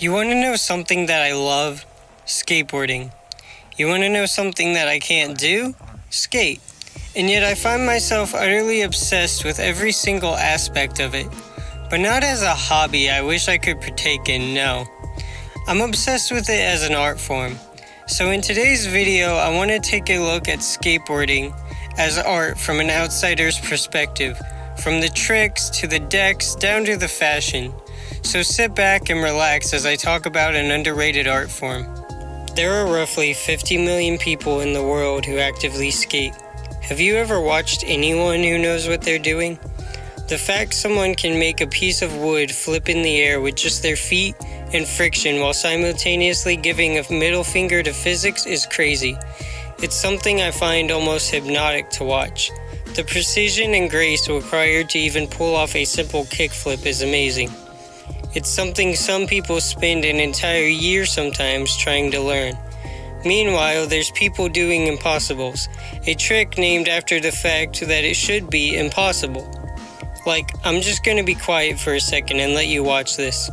You want to know something that I love? Skateboarding. You want to know something that I can't do? Skate. And yet I find myself utterly obsessed with every single aspect of it. But not as a hobby I wish I could partake in, no. I'm obsessed with it as an art form. So in today's video, I want to take a look at skateboarding as art from an outsider's perspective, from the tricks to the decks down to the fashion. So sit back and relax as I talk about an underrated art form. There are roughly 50 million people in the world who actively skate. Have you ever watched anyone who knows what they're doing? The fact someone can make a piece of wood flip in the air with just their feet and friction while simultaneously giving a middle finger to physics is crazy. It's something I find almost hypnotic to watch. The precision and grace required to even pull off a simple kickflip is amazing. It's something some people spend an entire year sometimes trying to learn. Meanwhile, there's people doing impossibles, a trick named after the fact that it should be impossible. Like, I'm just gonna be quiet for a second and let you watch this.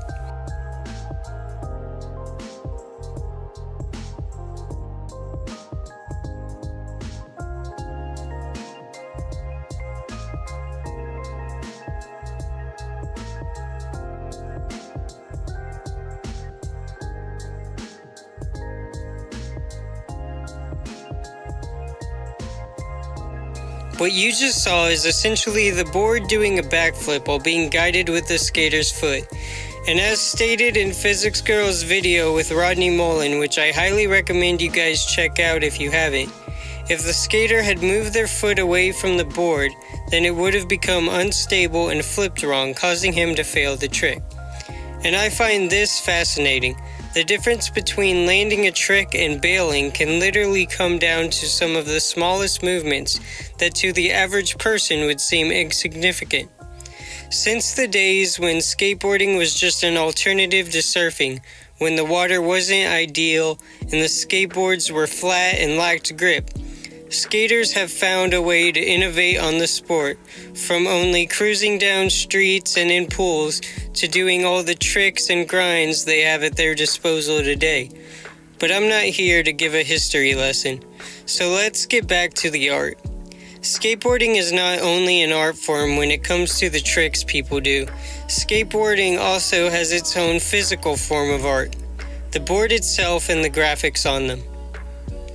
What you just saw is essentially the board doing a backflip while being guided with the skater's foot. And as stated in Physics Girl's video with Rodney Mullen, which I highly recommend you guys check out if you haven't, if the skater had moved their foot away from the board, then it would have become unstable and flipped wrong, causing him to fail the trick. And I find this fascinating. The difference between landing a trick and bailing can literally come down to some of the smallest movements that to the average person would seem insignificant. Since the days when skateboarding was just an alternative to surfing, when the water wasn't ideal and the skateboards were flat and lacked grip, skaters have found a way to innovate on the sport, from only cruising down streets and in pools to doing all the tricks and grinds they have at their disposal today. But I'm not here to give a history lesson, so let's get back to the art. Skateboarding is not only an art form when it comes to the tricks people do. Skateboarding also has its own physical form of art, the board itself and the graphics on them.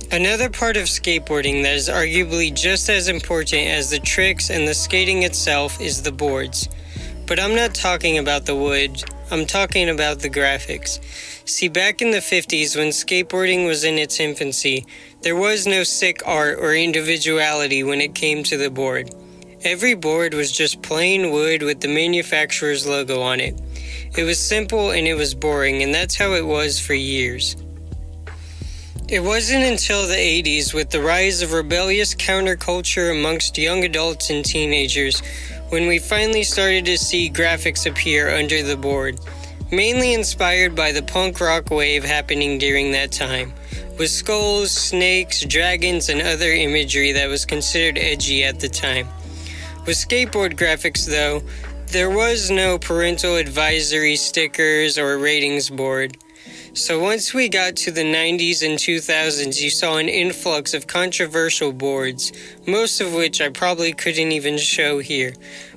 Another part of skateboarding that is arguably just as important as the tricks and the skating itself is the boards. But I'm not talking about the wood, I'm talking about the graphics. See, back in the 50s when skateboarding was in its infancy, there was no sick art or individuality when it came to the board. Every board was just plain wood with the manufacturer's logo on it. It was simple and it was boring, and that's how it was for years. It wasn't until the 80s, with the rise of rebellious counterculture amongst young adults and teenagers, when we finally started to see graphics appear under the board, mainly inspired by the punk rock wave happening during that time, with skulls, snakes, dragons, and other imagery that was considered edgy at the time. With skateboard graphics, though, there was no parental advisory stickers or ratings board. So once we got to the 90s and 2000s, you saw an influx of controversial boards, most of which I probably couldn't even show here.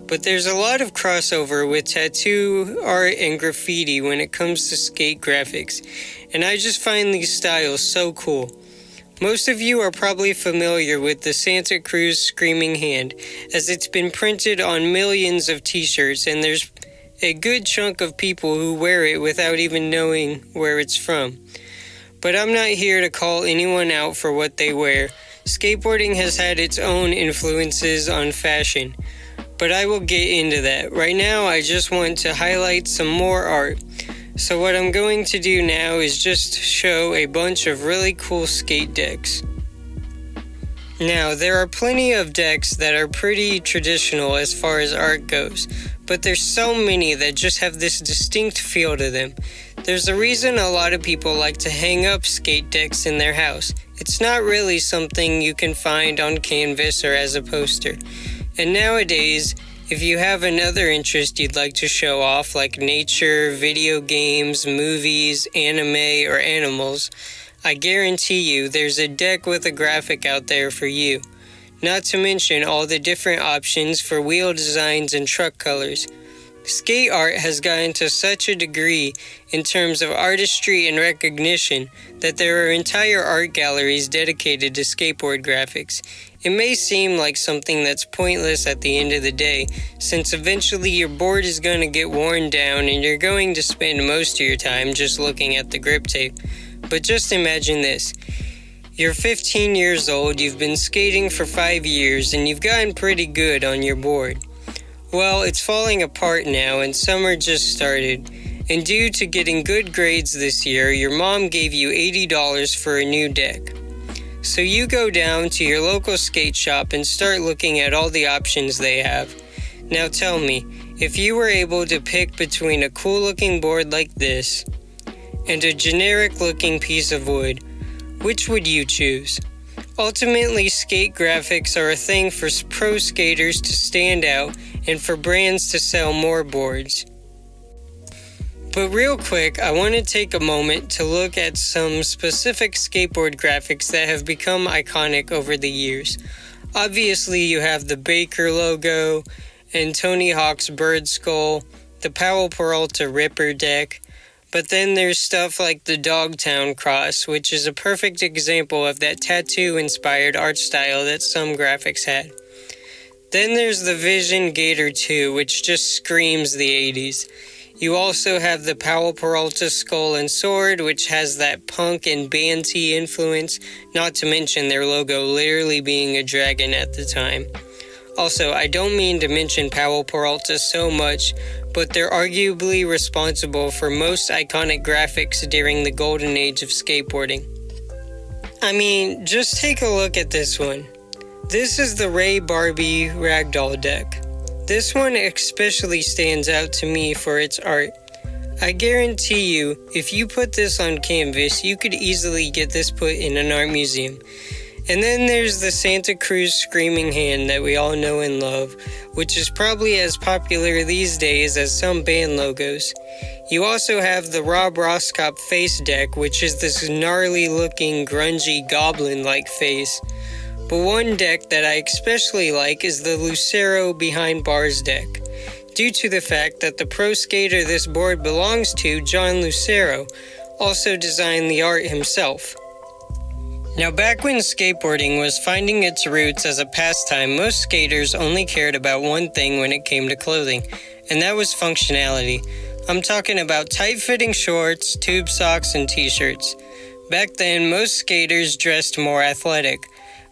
But there's a lot of crossover with tattoo art and graffiti when it comes to skate graphics, and I just find these styles so cool. Most of you are probably familiar with the Santa Cruz Screaming Hand, as it's been printed on millions of t-shirts, and there's a good chunk of people who wear it without even knowing where it's from. But I'm not here to call anyone out for what they wear. Skateboarding has had its own influences on fashion, but I will get into that. Right now, I just want to highlight some more art. So what I'm going to do now is just show a bunch of really cool skate decks. Now, there are plenty of decks that are pretty traditional as far as art goes, but there's so many that just have this distinct feel to them. There's a reason a lot of people like to hang up skate decks in their house. It's not really something you can find on canvas or as a poster. And nowadays, If you have another interest you'd like to show off, like nature, video games, movies, anime, or animals, I guarantee you there's a deck with a graphic out there for you. Not to mention all the different options for wheel designs and truck colors. Skate art has gotten to such a degree in terms of artistry and recognition that there are entire art galleries dedicated to skateboard graphics. It may seem like something that's pointless at the end of the day, since eventually your board is going to get worn down and you're going to spend most of your time just looking at the grip tape. But just imagine this. You're 15 years old, you've been skating for 5 years, and you've gotten pretty good on your board. Well, it's falling apart now and summer just started, and due to getting good grades this year, your mom gave you $80 for a new deck. So you go down to your local skate shop and start looking at all the options they have. Now tell me, if you were able to pick between a cool looking board like this and a generic looking piece of wood, which would you choose? Ultimately, skate graphics are a thing for pro skaters to stand out and for brands to sell more boards. But real quick, I want to take a moment to look at some specific skateboard graphics that have become iconic over the years. Obviously, you have the Baker logo and Tony Hawk's bird skull, the Powell Peralta Ripper deck, but then there's stuff like the Dogtown Cross, which is a perfect example of that tattoo-inspired art style that some graphics had. Then there's the Vision Gator 2, which just screams the 80s. You also have the Powell Peralta Skull and Sword, which has that punk and band tee influence, not to mention their logo literally being a dragon at the time. Also, I don't mean to mention Powell Peralta so much, but they're arguably responsible for most iconic graphics during the golden age of skateboarding. I mean, just take a look at this one. This is the Ray Barbie Ragdoll deck. This one especially stands out to me for its art. I guarantee you, if you put this on canvas, you could easily get this put in an art museum. And then there's the Santa Cruz Screaming Hand that we all know and love, which is probably as popular these days as some band logos. You also have the Rob Roscop face deck, which is this gnarly looking grungy goblin-like face. But one deck that I especially like is the Lucero Behind Bars deck, due to the fact that the pro skater this board belongs to, John Lucero, also designed the art himself. Now, back when skateboarding was finding its roots as a pastime, most skaters only cared about one thing when it came to clothing, and that was functionality. I'm talking about tight-fitting shorts, tube socks, and t-shirts. Back then, most skaters dressed more athletic.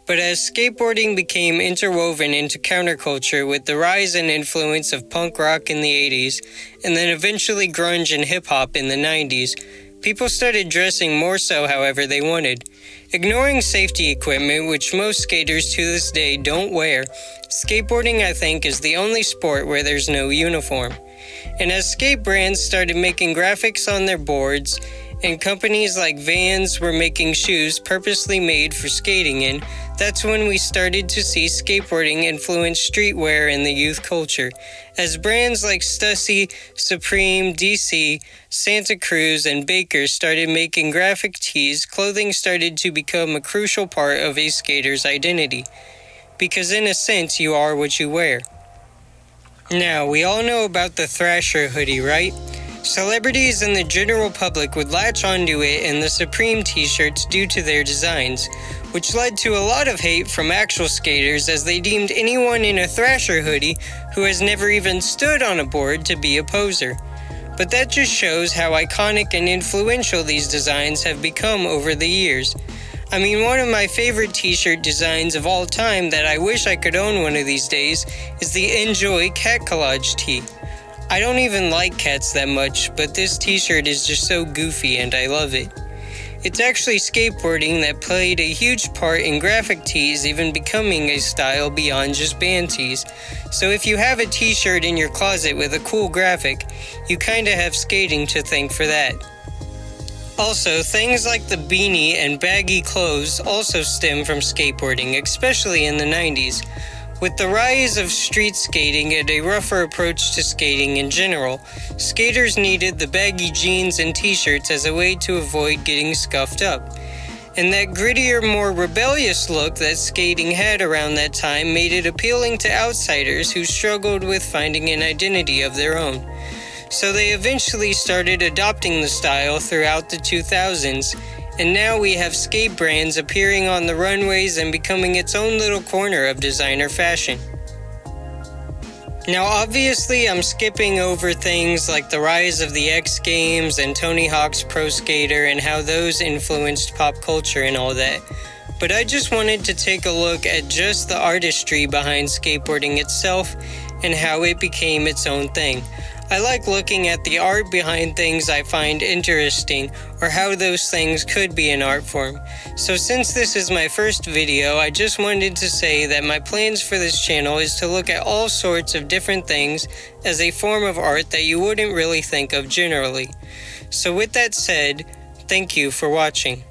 But as skateboarding became interwoven into counterculture with the rise and influence of punk rock in the 80s, and then eventually grunge and hip-hop in the 90s, people started dressing more so however they wanted. Ignoring safety equipment, which most skaters to this day don't wear, skateboarding, I think, is the only sport where there's no uniform. And as skate brands started making graphics on their boards, and companies like Vans were making shoes purposely made for skating in, that's when we started to see skateboarding influence streetwear in the youth culture. As brands like Stussy, Supreme, DC, Santa Cruz, and Baker started making graphic tees, clothing started to become a crucial part of a skater's identity. Because in a sense, you are what you wear. Now, we all know about the Thrasher hoodie, right? Celebrities and the general public would latch onto it and the Supreme t-shirts due to their designs, which led to a lot of hate from actual skaters as they deemed anyone in a Thrasher hoodie who has never even stood on a board to be a poser. But that just shows how iconic and influential these designs have become over the years. I mean, one of my favorite t-shirt designs of all time that I wish I could own one of these days is the Enjoy Cat Collage tee. I don't even like cats that much, but this t-shirt is just so goofy and I love it. It's actually skateboarding that played a huge part in graphic tees even becoming a style beyond just band tees. So if you have a t-shirt in your closet with a cool graphic, you kinda have skating to thank for that. Also, things like the beanie and baggy clothes also stem from skateboarding, especially in the 90s. With the rise of street skating and a rougher approach to skating in general, skaters needed the baggy jeans and t-shirts as a way to avoid getting scuffed up. And that grittier, more rebellious look that skating had around that time made it appealing to outsiders who struggled with finding an identity of their own. So they eventually started adopting the style throughout the 2000s, and now we have skate brands appearing on the runways and becoming its own little corner of designer fashion. Now obviously I'm skipping over things like the rise of the X Games and Tony Hawk's Pro Skater and how those influenced pop culture and all that. But I just wanted to take a look at just the artistry behind skateboarding itself and how it became its own thing. I like looking at the art behind things I find interesting or how those things could be an art form. So since this is my first video, I just wanted to say that my plans for this channel is to look at all sorts of different things as a form of art that you wouldn't really think of generally. So with that said, thank you for watching.